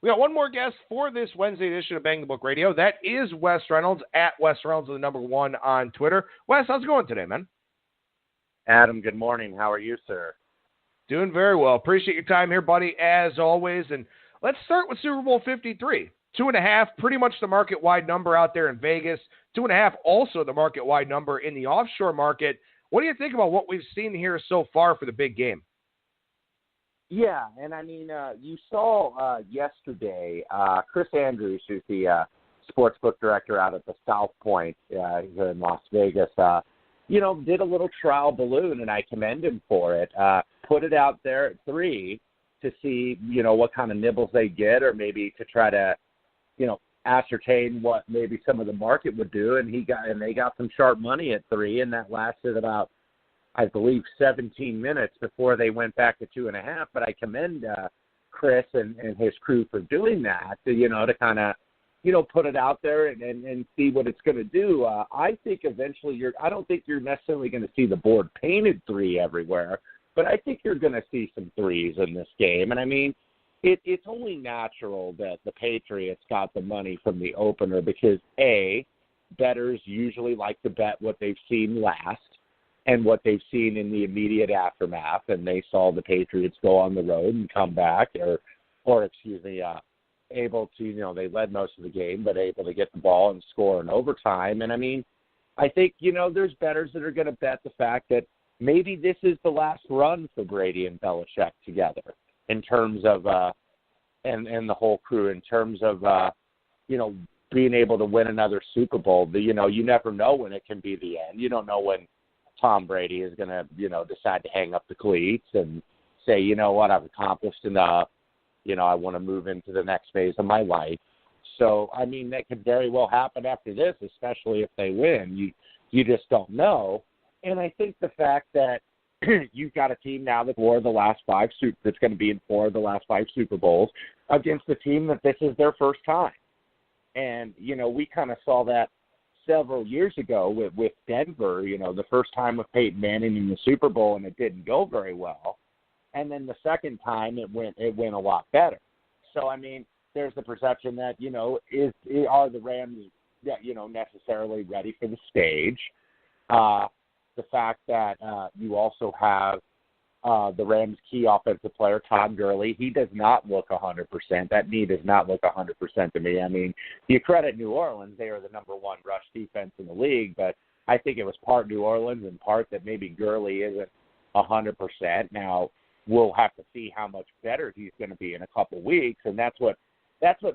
We got one more guest for this Wednesday edition of Bang the Book Radio. That is Wes Reynolds, at Wes Reynolds, the number 1 on Twitter. Wes, how's it going today, man? Adam, good morning. How are you, sir? Doing very well. Appreciate your time here, buddy, as always. And let's start with Super Bowl 53. 2.5, pretty much the market-wide number out there in Vegas. 2.5, also the market-wide number in the offshore market. What do you think about what we've seen here so far for the big game? Yeah, and I mean, you saw yesterday, Chris Andrews, who's the sportsbook director out at the South Point here in Las Vegas, did a little trial balloon, and I commend him for it. Put it out there at 3 to see, what kind of nibbles they get, or maybe to try to, ascertain what maybe some of the market would do. And they got some sharp money at 3, and that lasted about, I believe, 17 minutes before they went back to 2.5. But I commend Chris and his crew for doing that, to kind of, put it out there and see what it's going to do. I think eventually I don't think you're necessarily going to see the board painted 3 everywhere, but I think you're going to see some 3s in this game. And I mean, it's only natural that the Patriots got the money from the opener because, A, bettors usually like to bet what they've seen last and what they've seen in the immediate aftermath, and they saw the Patriots go on the road and come back, able to, they led most of the game, but able to get the ball and score in overtime. And I mean, I think, there's bettors that are going to bet the fact that maybe this is the last run for Brady and Belichick together in terms of, and the whole crew in terms of, being able to win another Super Bowl. You never know when it can be the end. You don't know when Tom Brady is going to, decide to hang up the cleats and say, you know what, I've accomplished enough. I want to move into the next phase of my life. So, I mean, that could very well happen after this, especially if they win. You just don't know. And I think the fact that you've got a team now that's that's going to be in 4 of the last 5 Super Bowls against a team that this is their first time. And, we kind of saw that several years ago with Denver, the first time with Peyton Manning in the Super Bowl, and it didn't go very well. And then the second time it went a lot better. So, I mean, there's the perception that, are the Rams, necessarily ready for the stage? The fact that you also have the Rams' key offensive player, Todd Gurley, he does not look 100%. That knee does not look 100% to me. I mean, you credit New Orleans. They are the number 1 rush defense in the league, but I think it was part New Orleans and part that maybe Gurley isn't 100%. Now, we'll have to see how much better he's going to be in a couple weeks, and that's what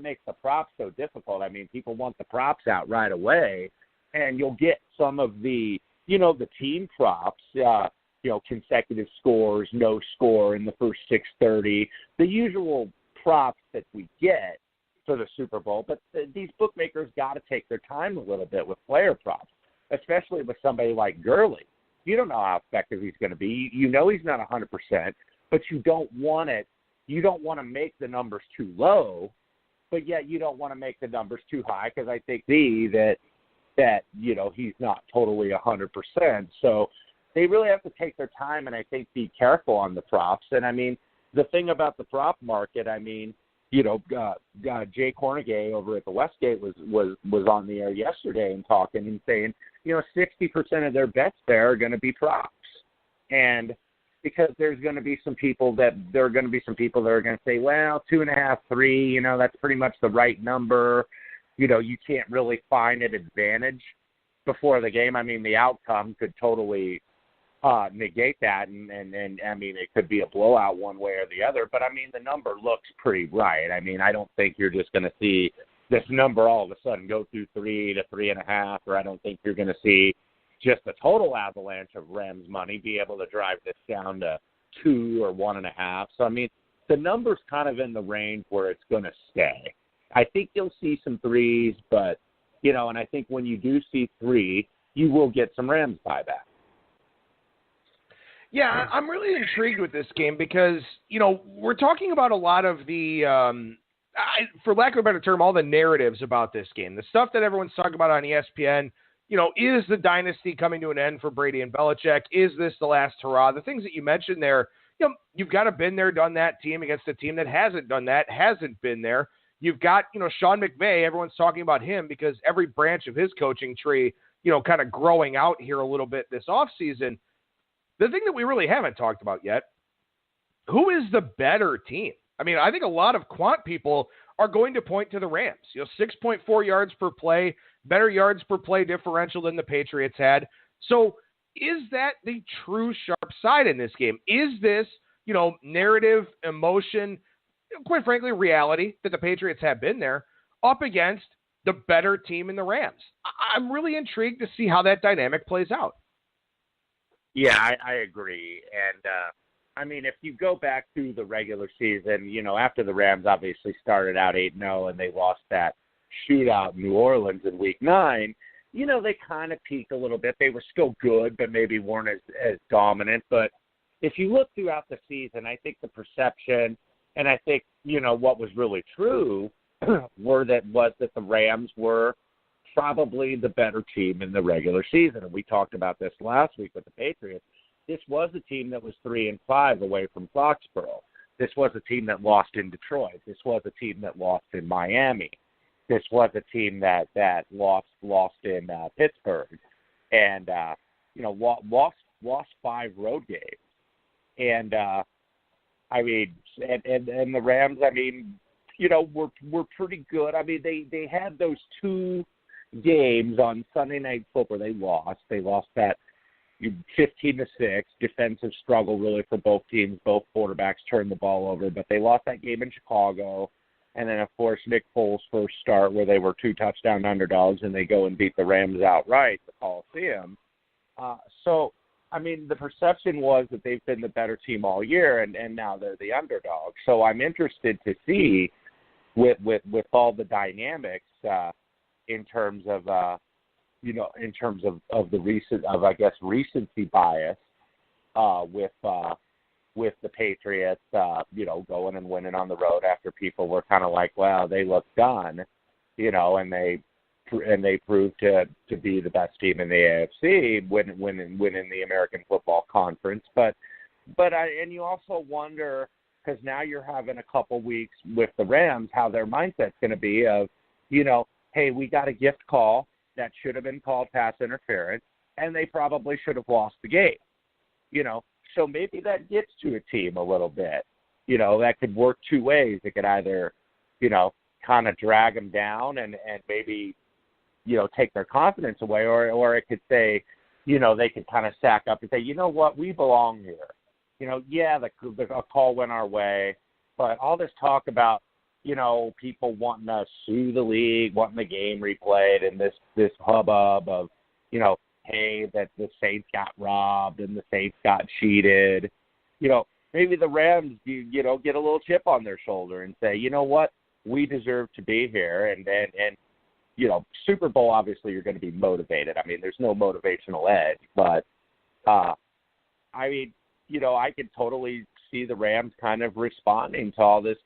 makes the props so difficult. I mean, people want the props out right away, and you'll get some of the, the team props, consecutive scores, no score in the first 6:30, the usual props that we get for the Super Bowl. But these bookmakers got to take their time a little bit with player props, especially with somebody like Gurley. You don't know how effective he's going to be. You know he's not 100%, but you don't want it. You don't want to make the numbers too low, but yet you don't want to make the numbers too high because I think that he's not totally 100%. So they really have to take their time and I think be careful on the props. And I mean, the thing about the prop market, I mean, Jay Cornegay over at the Westgate was on the air yesterday and talking and saying, 60% of their bets there are going to be props. And because there's going to be some people that are going to say, well, 2.5, 3, that's pretty much the right number. You can't really find an advantage before the game. I mean, the outcome could totally negate that, and I mean, it could be a blowout one way or the other, but I mean, the number looks pretty right. I mean, I don't think you're just going to see this number all of a sudden go through 3 to 3.5, or I don't think you're going to see just a total avalanche of Rams money be able to drive this down to 2 or 1.5. So, I mean, the number's kind of in the range where it's going to stay. I think you'll see some 3s, but, and I think when you do see 3, you will get some Rams buyback. Yeah, I'm really intrigued with this game because, we're talking about a lot of the, for lack of a better term, all the narratives about this game. The stuff that everyone's talking about on ESPN, is the dynasty coming to an end for Brady and Belichick? Is this the last hurrah? The things that you mentioned there, you've got a been there, done that team against a team that hasn't done that, hasn't been there. You've got, Sean McVay, everyone's talking about him because every branch of his coaching tree, kind of growing out here a little bit this offseason. The thing that we really haven't talked about yet, who is the better team? I mean, I think a lot of quant people are going to point to the Rams. 6.4 yards per play, better yards per play differential than the Patriots had. So is that the true sharp side in this game? Is this, narrative, emotion, quite frankly, reality that the Patriots have been there up against the better team in the Rams? I'm really intrigued to see how that dynamic plays out. Yeah, I agree. And, I mean, if you go back to the regular season, after the Rams obviously started out 8-0 and they lost that shootout in New Orleans in Week 9, they kind of peaked a little bit. They were still good, but maybe weren't as dominant. But if you look throughout the season, I think the perception, and I think, what was really true was that the Rams were probably the better team in the regular season. And we talked about this last week with the Patriots. This was a team that was 3-5 away from Foxborough. This was a team that lost in Detroit. This was a team that lost in Miami. This was a team that lost in Pittsburgh, and lost 5 road games. And I mean, and the Rams, I mean, were pretty good. I mean, they had those 2 games on Sunday Night Football they lost. They lost that 15-6 defensive struggle really for both teams. Both quarterbacks turned the ball over, but they lost that game in Chicago. And then, of course, Nick Foles' first start where they were 2-touchdown underdogs and they go and beat the Rams outright, the Coliseum. So, I mean, the perception was that they've been the better team all year, and now they're the underdog. So I'm interested to see with all the dynamics in terms of the recency bias with the Patriots, going and winning on the road after people were kind of like, well, they look done, and they proved to be the best team in the AFC, winning the American Football Conference. But you also wonder, because now you're having a couple weeks with the Rams, how their mindset's going to be of, hey, we got a gift call that should have been called pass interference, and they probably should have lost the game, So maybe that gets to a team a little bit, that could work 2 ways. It could either, kind of drag them down and maybe, take their confidence away, or it could say, they could kind of sack up and say, you know what, we belong here. The call went our way, but all this talk about, people wanting to sue the league, wanting the game replayed, and this hubbub of, hey, that the Saints got robbed and the Saints got cheated. Maybe the Rams, get a little chip on their shoulder and say, you know what, we deserve to be here. And Super Bowl, obviously, you're going to be motivated. I mean, there's no motivational edge. But, I could totally see the Rams kind of responding to all this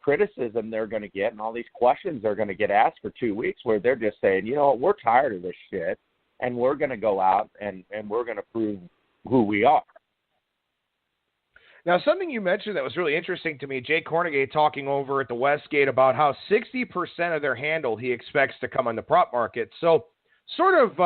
criticism they're going to get and all these questions they're going to get asked for 2 weeks, where they're just saying, we're tired of this shit, and we're going to go out and we're going to prove who we are. Now, something you mentioned that was really interesting to me, Jay Cornegay talking over at the Westgate about how 60% of their handle he expects to come on the prop market. So sort of,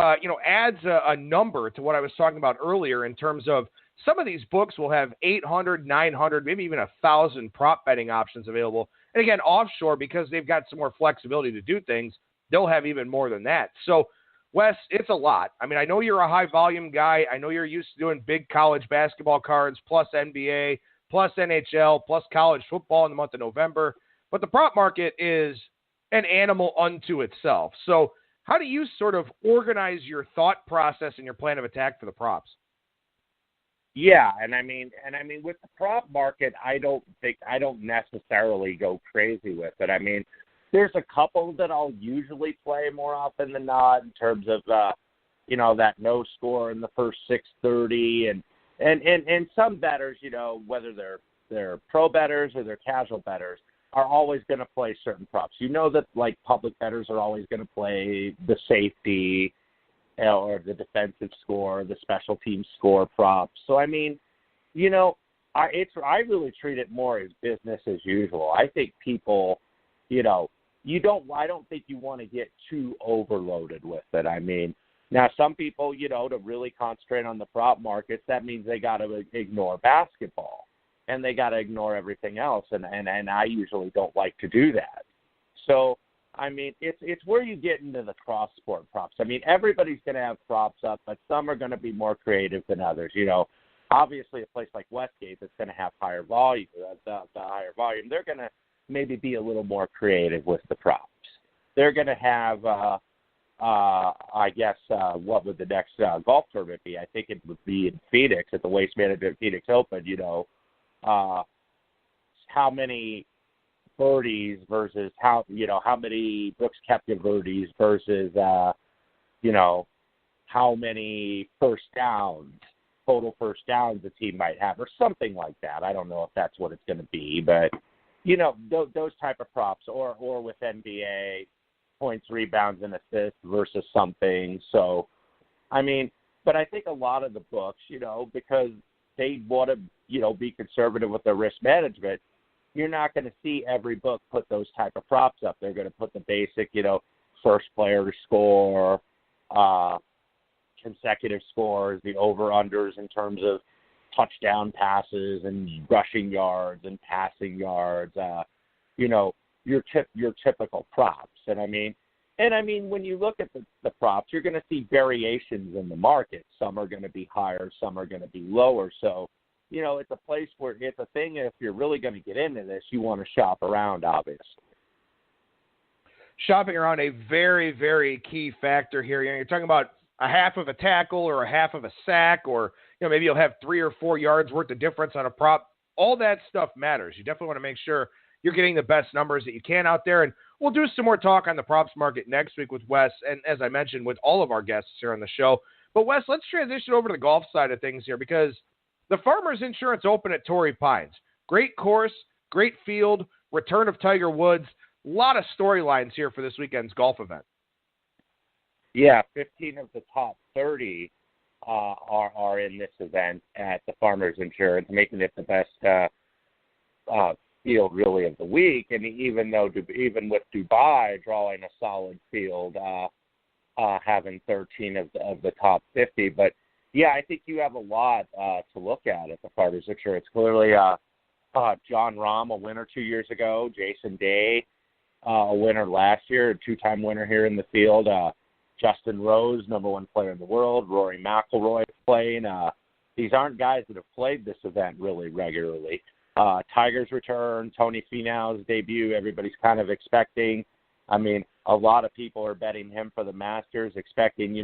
adds a number to what I was talking about earlier in terms of some of these books will have 800, 900, maybe even 1,000 prop betting options available. And again, offshore, because they've got some more flexibility to do things, they'll have even more than that. So, Wes, it's a lot. I mean, I know you're a high-volume guy. I know you're used to doing big college basketball cards, plus NBA, plus NHL, plus college football in the month of November. But the prop market is an animal unto itself. So how do you sort of organize your thought process and your plan of attack for the props? Yeah, and I mean, with the prop market, I don't necessarily go crazy with it. I mean, there's a couple that I'll usually play more often than not in terms of, that no score in the first 6:30, and some bettors, whether they're pro bettors or they're casual bettors, are always going to play certain props. That like public bettors are always going to play the safety or the defensive score, the special team score props. So I mean, I really treat it more as business as usual. I think people, I don't think you want to get too overloaded with it. I mean, now some people, to really concentrate on the prop markets, that means they got to ignore basketball and they got to ignore everything else. And I usually don't like to do that. So, I mean, it's where you get into the cross-sport props. I mean, everybody's going to have props up, but some are going to be more creative than others. Obviously a place like Westgate that's going to have higher volume, the higher volume, they're going to maybe be a little more creative with the props. They're going to have, what would the next golf tournament be? I think it would be in Phoenix at the Waste Management Phoenix Open. How many birdies versus how many Brooks Koepka birdies versus how many total first downs the team might have, or something like that. I don't know if that's what it's going to be, but those type of props, or with NBA points, rebounds, and assists versus something. So, I mean, but I think a lot of the books, because they want to, be conservative with their risk management, you're not going to see every book put those type of props up. They're going to put the basic, first player to score, consecutive scores, the over-unders in terms of touchdown passes and rushing yards and passing yards, your typical props. And I mean, when you look at the props, you're going to see variations in the market. Some are going to be higher, some are going to be lower. So, it's a place where it's a thing. If you're really going to get into this, you want to shop around, obviously. Shopping around, a very, very key factor here. You're talking about a half of a tackle or a half of a sack, or maybe you'll have 3 or 4 yards worth of difference on a prop. All that stuff matters. You definitely want to make sure you're getting the best numbers that you can out there. And we'll do some more talk on the props market next week with Wes, and as I mentioned, with all of our guests here on the show. But Wes, let's transition over to the golf side of things here, because the Farmers Insurance Open at Torrey Pines, great course, great field, return of Tiger Woods, a lot of storylines here for this weekend's golf event. Yeah, 15 of the top 30 are in this event at the Farmers Insurance, making it the best field really of the week. And even with Dubai drawing a solid field, having 13 of the top 50, but yeah, I think you have a lot to look at the Farmers Insurance. Clearly, John Rahm, a winner 2 years ago, Jason Day, a winner last year, a 2-time winner here in the field. Justin Rose, number 1 player in the world. Rory McIlroy playing. These aren't guys that have played this event really regularly. Tiger's return, Tony Finau's debut, everybody's kind of expecting. I mean, a lot of people are betting him for the Masters, expecting,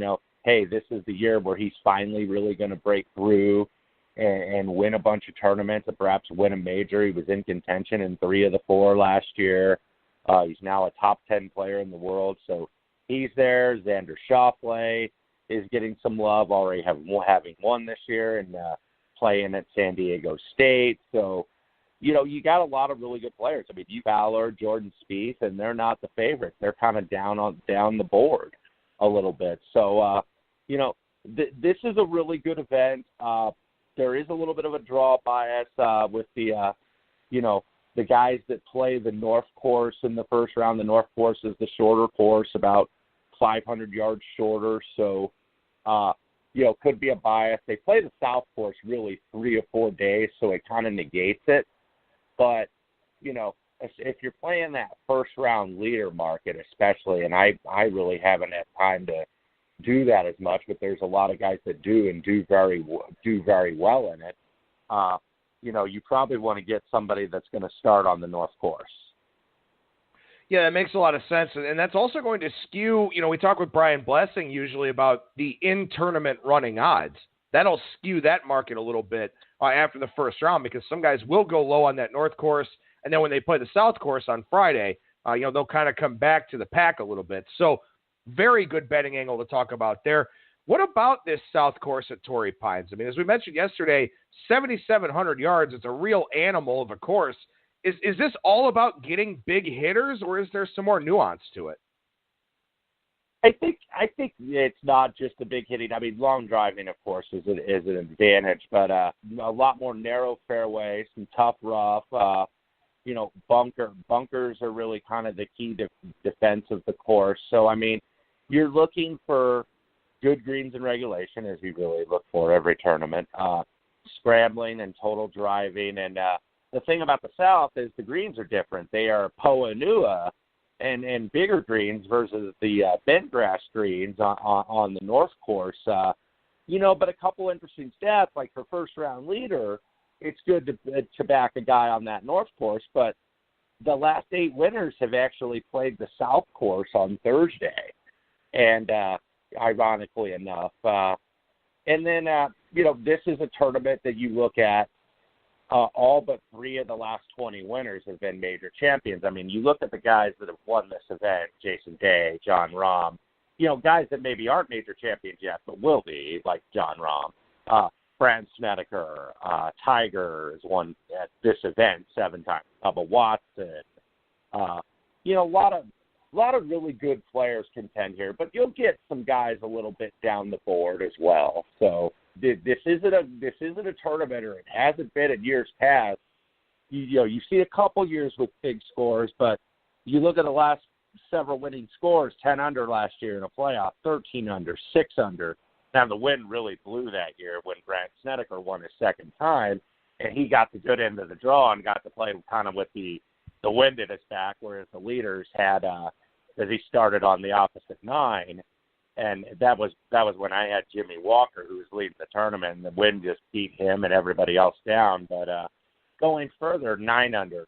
hey, this is the year where he's finally really going to break through and win a bunch of tournaments and perhaps win a major. He was in contention in 3 of the 4 last year. He's now a top 10 player in the world, so he's there. Xander Schauffele is getting some love, already having won this year and playing at San Diego State. So, you got a lot of really good players. I mean, Fowler, Jordan Spieth, and they're not the favorites. They're kind of down the board a little bit. So, this is a really good event. There is a little bit of a draw bias with the guys that play the North Course in the first round. The North Course is the shorter course, about 500 yards shorter. So, could be a bias. They play the South Course really 3 or 4 days, so it kind of negates it. But, if you're playing that first round leader market especially, and I really haven't had time to do that as much, but there's a lot of guys that do and do very well in it. You probably want to get somebody that's going to start on the North Course. Yeah, that makes a lot of sense. And that's also going to skew, we talk with Brian Blessing usually about the in-tournament running odds. That'll skew that market a little bit after the first round, because some guys will go low on that North Course, and then when they play the South Course on Friday, they'll kind of come back to the pack a little bit. So very good betting angle to talk about there. What about this South Course at Torrey Pines? I mean, as we mentioned yesterday, 7,700 yards. It's a real animal of a course. Is this all about getting big hitters, or is there some more nuance to it? I think it's not just the big hitting. I mean, long driving, of course, is an advantage, but a lot more narrow fairways, some tough rough. Bunkers are really kind of the key defense of the course. So, I mean, you're looking for good greens in regulation, as you really look for every tournament. Scrambling and total driving, and the thing about the South is the greens are different. They are Poanua and bigger greens versus the bent grass greens on the North course. But a couple interesting stats, like for first round leader, it's good to back a guy on that North course, but the last 8 winners have actually played the South course on Thursday, and ironically enough. And then, this is a tournament that you look at, all but 3 of the last 20 winners have been major champions. I mean, you look at the guys that have won this event, Jason Day, John Rahm, guys that maybe aren't major champions yet, but will be, like John Rahm. Brandt Snedeker, Tiger has won at this event 7 times. Bubba Watson. A lot of really good players contend here, but you'll get some guys a little bit down the board as well. So this isn't a tournament, or it hasn't been in years past. You see a couple years with big scores, but you look at the last several winning scores: 10 under last year in a playoff, 13 under, 6 under. Now the wind really blew that year when Brandt Snedeker won his second time, and he got the good end of the draw and got to play kind of with the wind at his back, whereas the leaders had as he started on the opposite 9. And that was when I had Jimmy Walker, who was leading the tournament, and the wind just beat him and everybody else down. But going further, 9 under.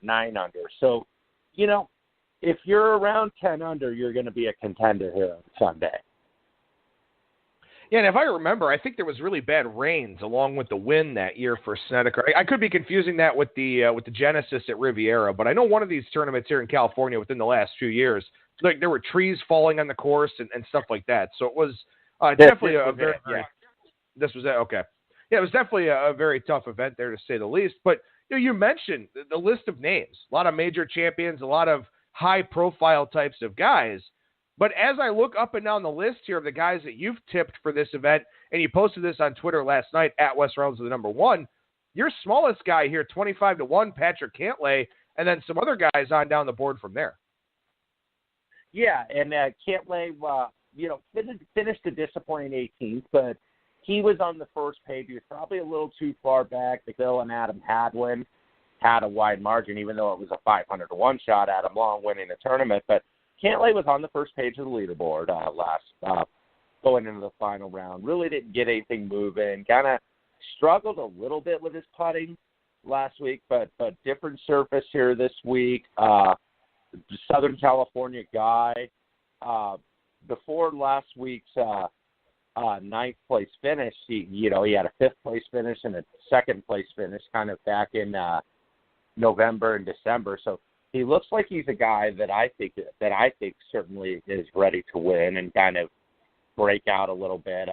So, if you're around 10 under, you're going to be a contender here on Sunday. Yeah, and if I remember, I think there was really bad rains along with the wind that year for Snedeker. I could be confusing that with the Genesis at Riviera, but I know one of these tournaments here in California within the last few years, like there were trees falling on the course and stuff like that. So it was definitely This was it. Okay. Yeah, it was definitely a very tough event there, to say the least. But you mentioned the list of names, a lot of major champions, a lot of high-profile types of guys. But as I look up and down the list here of the guys that you've tipped for this event, and you posted this on Twitter last night at Wes Reynolds with the number 1, your smallest guy here, 25-1, Patrick Cantlay, and then some other guys on down the board from there. Yeah, and Cantlay, finished a disappointing 18th, but he was on the first page. He was probably a little too far back. Bill and Adam Hadwin had a wide margin, even though it was a 500-1 shot. Adam Long winning the tournament, but Cantlay was on the first page of the leaderboard going into the final round. Really didn't get anything moving. Kind of struggled a little bit with his putting last week, but different surface here this week. Southern California guy. Before last week's 9th place finish, he had a 5th place finish and a 2nd place finish, kind of back in November and December. So he looks like he's a guy that I think certainly is ready to win and kind of break out a little bit.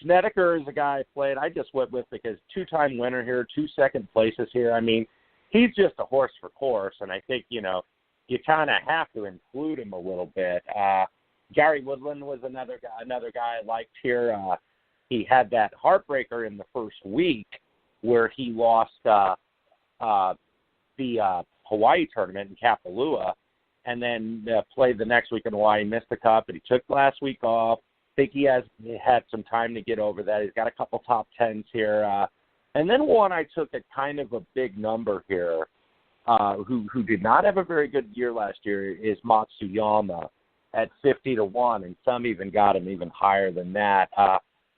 Snedeker is a guy I just went with because 2-time winner here, 2 second places here. I mean, he's just a horse for course, and I think you kind of have to include him a little bit. Gary Woodland was another guy I liked here. He had that heartbreaker in the first week where he lost the Hawaii tournament in Kapalua, and then played the next week in Hawaii, missed the Cup, and he took last week off. I think he had some time to get over that. He's got a couple top 10s here. And then one I took at kind of a big number here, who did not have a very good year last year, is Matsuyama at 50-1, and some even got him even higher than that.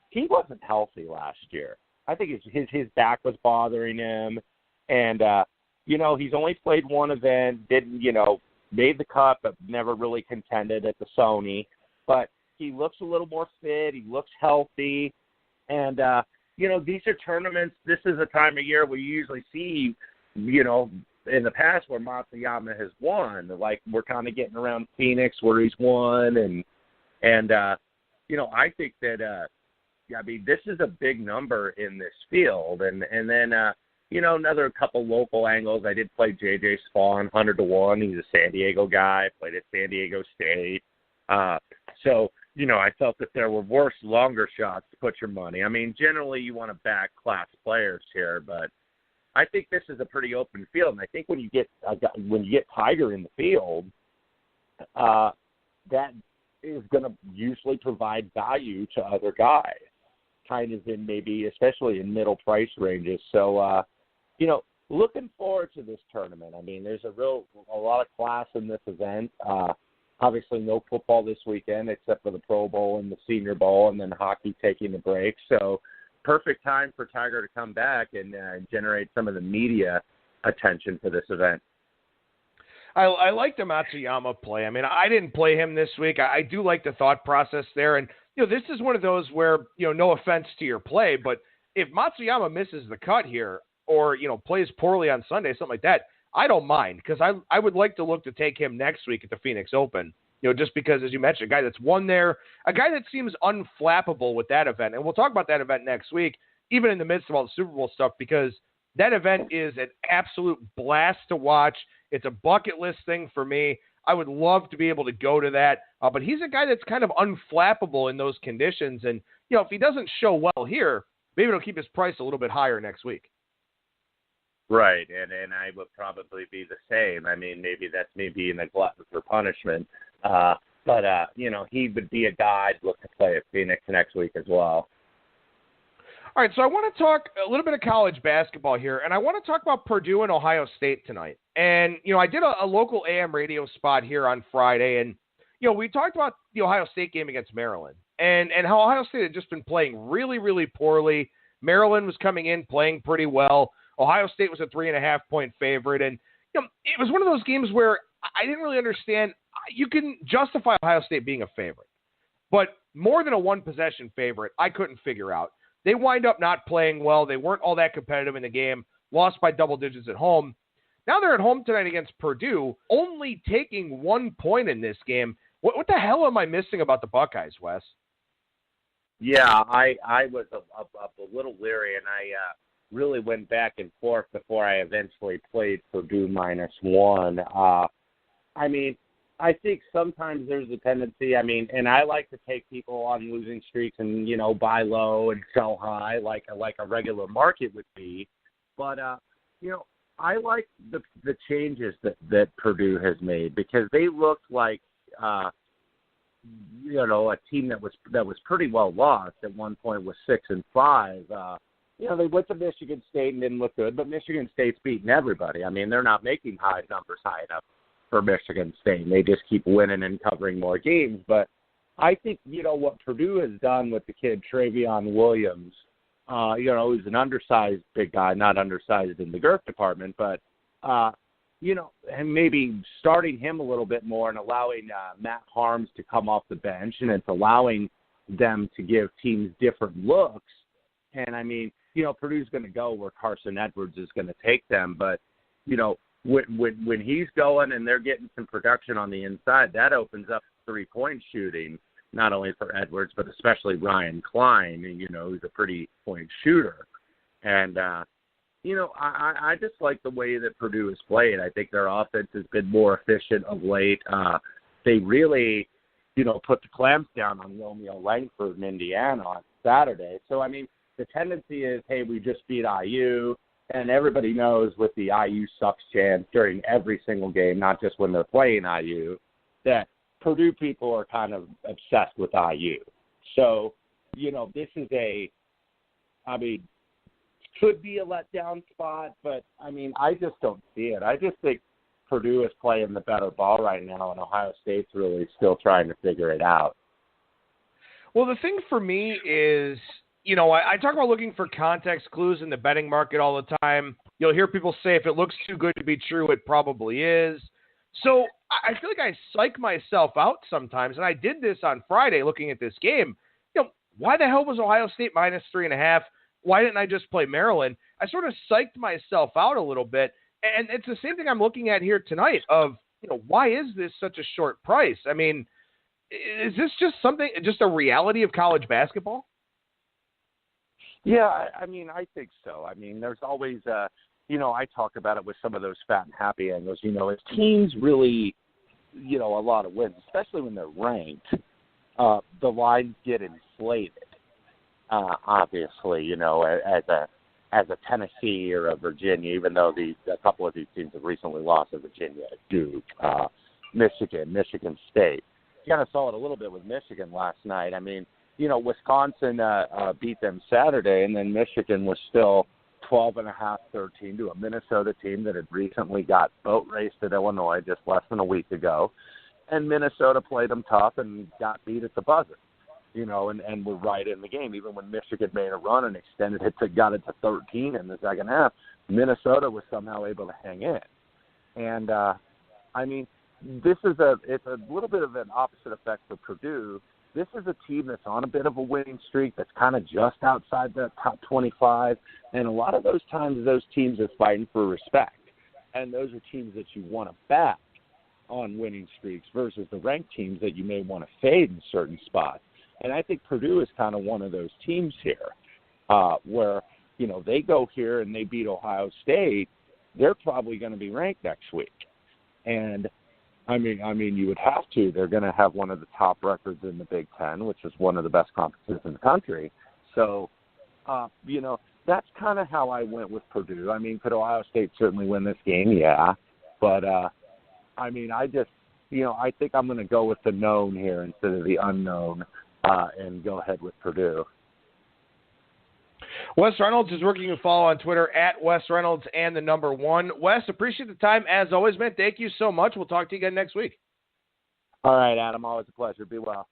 He wasn't healthy last year. I think his back was bothering him, and he's only played one event, made the Cup, but never really contended at the Sony. But he looks a little more fit. He looks healthy, and these are tournaments. This is a time of year we usually see, in the past where Matsuyama has won. Like we're kind of getting around Phoenix where he's won, and I think that this is a big number in this field, and then another couple local angles. I did play J.J. Spawn 100-1. He's a San Diego guy. Played at San Diego State. So I felt that there were worse, longer shots to put your money. I mean, generally you want to back class players here, but I think this is a pretty open field. And I think when you get Tiger in the field, that is going to usually provide value to other guys, kind of in maybe, especially in middle price ranges. So, looking forward to this tournament. I mean, there's a lot of class in this event. Obviously, no football this weekend except for the Pro Bowl and the Senior Bowl, and then hockey taking a break. So, perfect time for Tiger to come back and generate some of the media attention for this event. I like the Matsuyama play. I mean, I didn't play him this week. I do like the thought process there. And, this is one of those where, no offense to your play, but if Matsuyama misses the cut here or, plays poorly on Sunday, something like that, I don't mind because I would like to look to take him next week at the Phoenix Open, just because, as you mentioned, a guy that's won there, a guy that seems unflappable with that event. And we'll talk about that event next week, even in the midst of all the Super Bowl stuff, because that event is an absolute blast to watch. It's a bucket list thing for me. I would love to be able to go to that. But he's a guy that's kind of unflappable in those conditions. And, if he doesn't show well here, maybe it'll keep his price a little bit higher next week. Right, and I would probably be the same. I mean, maybe that's me being a glutton for punishment. But he would be a guy I'd look to play at Phoenix next week as well. All right, so I want to talk a little bit of college basketball here, and I want to talk about Purdue and Ohio State tonight. And, I did a local AM radio spot here on Friday, and, we talked about the Ohio State game against Maryland and how Ohio State had just been playing really, really poorly. Maryland was coming in playing pretty well. Ohio State was a 3.5-point favorite, and, it was one of those games where I didn't really understand. You can justify Ohio State being a favorite, but more than a one-possession favorite, I couldn't figure out. They wind up not playing well. They weren't all that competitive in the game, lost by double digits at home. Now they're at home tonight against Purdue, only taking 1 point in this game. What the hell am I missing about the Buckeyes, Wes? Yeah, I was a little leery, and I really went back and forth before I eventually played Purdue -1. I mean, I think sometimes there's a tendency, and I like to take people on losing streaks and, buy low and sell high like a regular market would be. But, I like the changes that Purdue has made because they looked like, a team that was pretty well lost at one point with 6-5. They went to Michigan State and didn't look good, but Michigan State's beating everybody. I mean, they're not making high numbers high enough for Michigan State. They just keep winning and covering more games. But I think, what Purdue has done with the kid Travion Williams, who's an undersized big guy, not undersized in the girth department, but, and maybe starting him a little bit more and allowing Matt Harms to come off the bench, and it's allowing them to give teams different looks. And, Purdue's going to go where Carson Edwards is going to take them. But, when he's going and they're getting some production on the inside, that opens up three-point shooting, not only for Edwards, but especially Ryan Klein, who's a pretty point shooter. And, I just like the way that Purdue has played. I think their offense has been more efficient of late. They really, put the clamps down on Romeo Langford in Indiana on Saturday. So, the tendency is, hey, we just beat IU. And everybody knows with the IU sucks chance during every single game, not just when they're playing IU, that Purdue people are kind of obsessed with IU. So, this is could be a letdown spot, but, I just don't see it. I just think Purdue is playing the better ball right now, and Ohio State's really still trying to figure it out. Well, the thing for me is, I talk about looking for context clues in the betting market all the time. You'll hear people say if it looks too good to be true, it probably is. So I feel like I psych myself out sometimes, and I did this on Friday looking at this game. Why the hell was Ohio State -3.5? Why didn't I just play Maryland? I sort of psyched myself out a little bit, and it's the same thing I'm looking at here tonight of, why is this such a short price? Is this just a reality of college basketball? Yeah, I think so. There's always, I talk about it with some of those fat and happy angles. As teams really, a lot of wins, especially when they're ranked, the lines get inflated. Obviously, as a Tennessee or a Virginia, even though a couple of these teams have recently lost to Virginia, Duke, Michigan State. You kind of saw it a little bit with Michigan last night. I mean, Wisconsin beat them Saturday, and then Michigan was still 12.5-13 to a Minnesota team that had recently got boat raced at Illinois just less than a week ago. And Minnesota played them tough and got beat at the buzzer, and were right in the game. Even when Michigan made a run and extended it got it to 13 in the second half, Minnesota was somehow able to hang in. And, it's a little bit of an opposite effect for Purdue. This is a team that's on a bit of a winning streak that's kind of just outside the top 25. And a lot of those times, those teams are fighting for respect. And those are teams that you want to back on winning streaks versus the ranked teams that you may want to fade in certain spots. And I think Purdue is kind of one of those teams here where, they go here and they beat Ohio State, they're probably going to be ranked next week. And, I mean, you would have to. They're going to have one of the top records in the Big Ten, which is one of the best conferences in the country. So, that's kind of how I went with Purdue. I mean, could Ohio State certainly win this game? Yeah. But, I think I'm going to go with the known here instead of the unknown and go ahead with Purdue. Wes Reynolds is working to follow on Twitter at Wes Reynolds and the number 1. Wes, appreciate the time as always, man. Thank you so much. We'll talk to you again next week. All right, Adam. Always a pleasure. Be well.